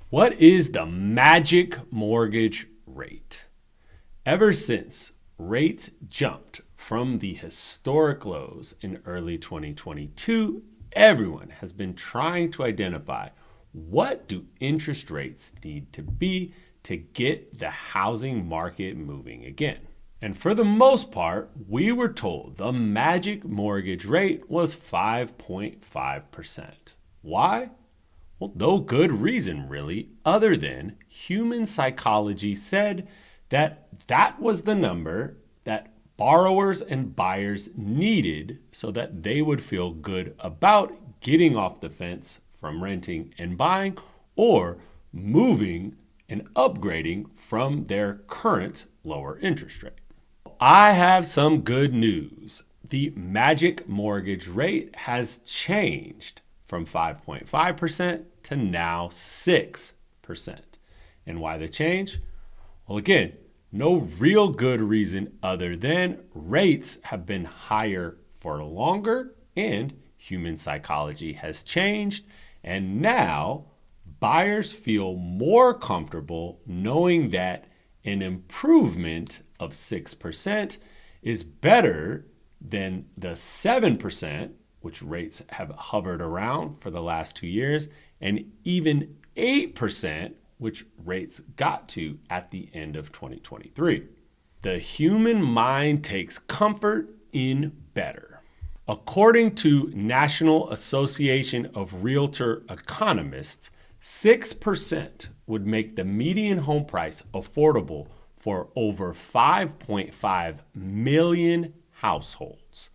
What is the magic mortgage rate? Ever since rates jumped from the historic lows in early 2022, everyone has been trying to identify what do interest rates need to be to get the housing market moving again. And for the most part, we were told the magic mortgage rate was 5.5%. Why? Well, no good reason really, other than human psychology said that that was the number that borrowers and buyers needed so that they would feel good about getting off the fence from renting and buying or moving and upgrading from their current lower interest rate. I have some good news. The magic mortgage rate has changed from 5.5% to now 6%. And why the change? Well, again, no real good reason other than rates have been higher for longer and human psychology has changed. And now buyers feel more comfortable knowing that an improvement of 6% is better than the 7%, which rates have hovered around for the last 2 years, and even 8%, which rates got to at the end of 2023. The human mind takes comfort in better. According to National Association of Realtor Economists, 6% would make the median home price affordable for over 5.5 million households.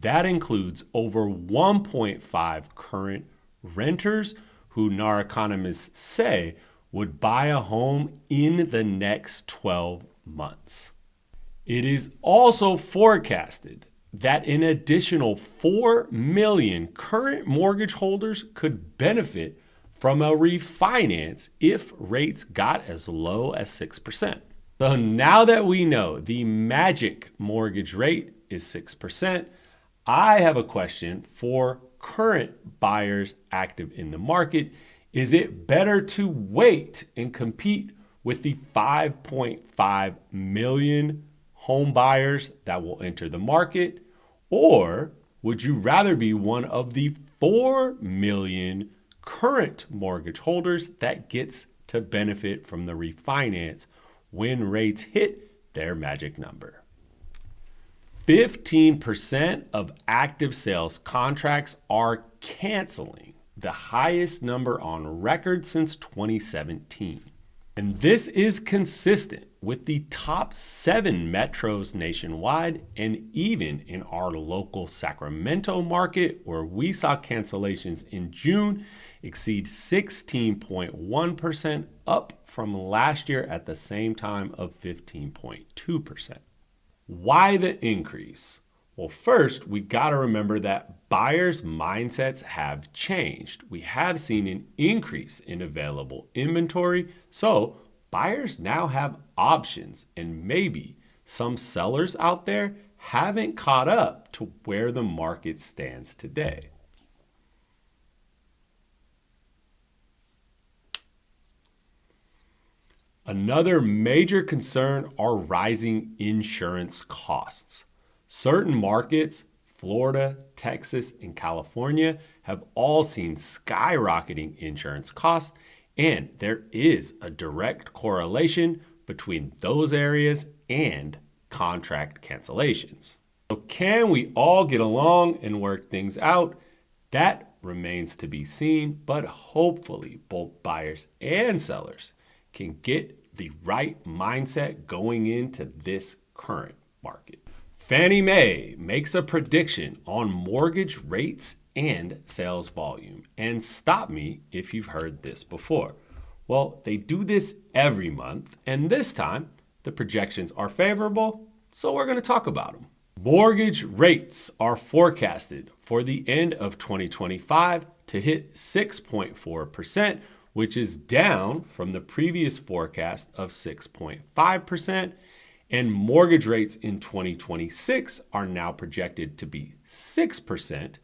That includes over 1.5 current renters who NAR economists say would buy a home in the next 12 months. It is also forecasted that an additional 4 million current mortgage holders could benefit from a refinance if rates got as low as 6%. So now that we know the magic mortgage rate is 6%, I have a question for current buyers active in the market. Is it better to wait and compete with the 5.5 million home buyers that will enter the market? Or would you rather be one of the 4 million current mortgage holders that gets to benefit from the refinance when rates hit their magic number? 15% of active sales contracts are canceling, the highest number on record since 2017. And this is consistent with the top 7 metros nationwide and even in our local Sacramento market, where we saw cancellations in June exceed 16.1%, up from last year at the same time of 15.2%. Why the increase? Well, first, we got to remember that buyers' mindsets have changed. We have seen an increase in available inventory, so buyers now have options, and maybe some sellers out there haven't caught up to where the market stands today. Another major concern are rising insurance costs. Certain markets, Florida, Texas, and California, have all seen skyrocketing insurance costs, and there is a direct correlation between those areas and contract cancellations. So can we all get along and work things out? That remains to be seen, but hopefully both buyers and sellers can get the right mindset going into this current market. Fannie Mae makes a prediction on mortgage rates and sales volume. And stop me if you've heard this before. Well, they do this every month, and this time the projections are favorable, so we're going to talk about them. Mortgage rates are forecasted for the end of 2025 to hit 6.4%, which is down from the previous forecast of 6.5%. And mortgage rates in 2026 are now projected to be 6%,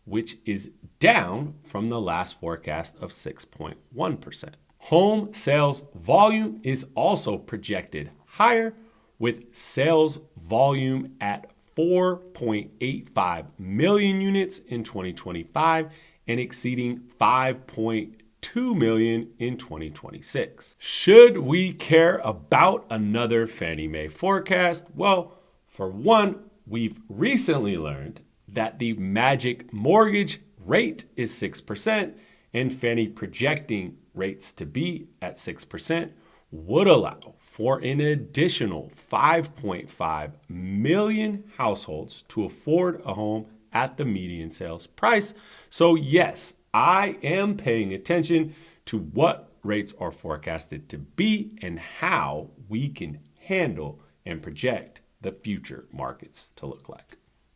which is down from the last forecast of 6.1%. Home sales volume is also projected higher, with sales volume at 4.85 million units in 2025 and exceeding 5.2 million in 2026. Should we care about another Fannie Mae forecast? Well, for one, we've recently learned that the magic mortgage rate is 6%, and Fannie projecting rates to be at 6% would allow for an additional 5.5 million households to afford a home at the median sales price. So yes, I am paying attention to what rates are forecasted to be and how we can handle and project the future markets to look like.